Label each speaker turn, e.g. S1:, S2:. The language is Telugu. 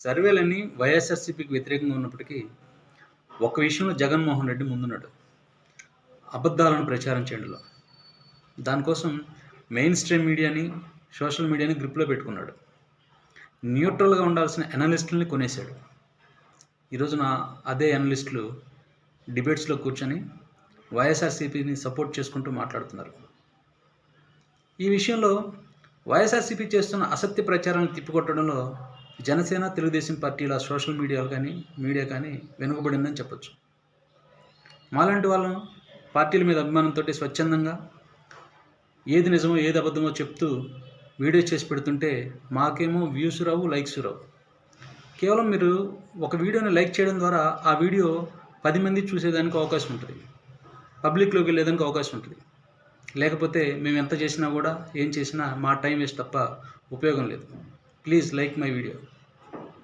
S1: సర్వేలన్నీ వైఎస్ఆర్సీపీకి వ్యతిరేకంగా ఉన్నప్పటికీ ఒక్క విషయంలో జగన్మోహన్ రెడ్డి ముందున్నాడు. అబద్ధాలను ప్రచారం చేయడంలో. దానికోసం మెయిన్ స్ట్రీమ్ మీడియాని, సోషల్ మీడియాని గ్రిప్లో పెట్టుకున్నాడు. న్యూట్రల్గా ఉండాల్సిన అనలిస్టులని కొనేశాడు. ఈరోజున అదే అనలిస్టులు డిబేట్స్లో కూర్చొని వైఎస్ఆర్సీపీని సపోర్ట్ చేసుకుంటూ మాట్లాడుతున్నారు. ఈ విషయంలో వైఎస్ఆర్సీపీ చేస్తున్న అసత్య ప్రచారాన్ని తిప్పికొట్టడంలో జనసేన, తెలుగుదేశం పార్టీల సోషల్ మీడియా కానీ వెనుకబడిందని చెప్పొచ్చు. మాలాంటి వాళ్ళం పార్టీల మీద అభిమానంతో స్వచ్ఛందంగా ఏది నిజమో ఏది అబద్ధమో చెప్తూ వీడియో చేసి పెడుతుంటే మాకేమో వ్యూస్ రావు, లైక్స్ రావు. కేవలం మీరు ఒక వీడియోని లైక్ చేయడం ద్వారా ఆ వీడియో 10 మంది చూసేదానికి అవకాశం ఉంటుంది, పబ్లిక్లోకి వెళ్ళేదానికి అవకాశం ఉంటుంది. లేకపోతే మేము ఎంత చేసినా కూడా ఏం చేసినా మా టైం వేస్ట్ తప్ప ఉపయోగం లేదు. Please like my video.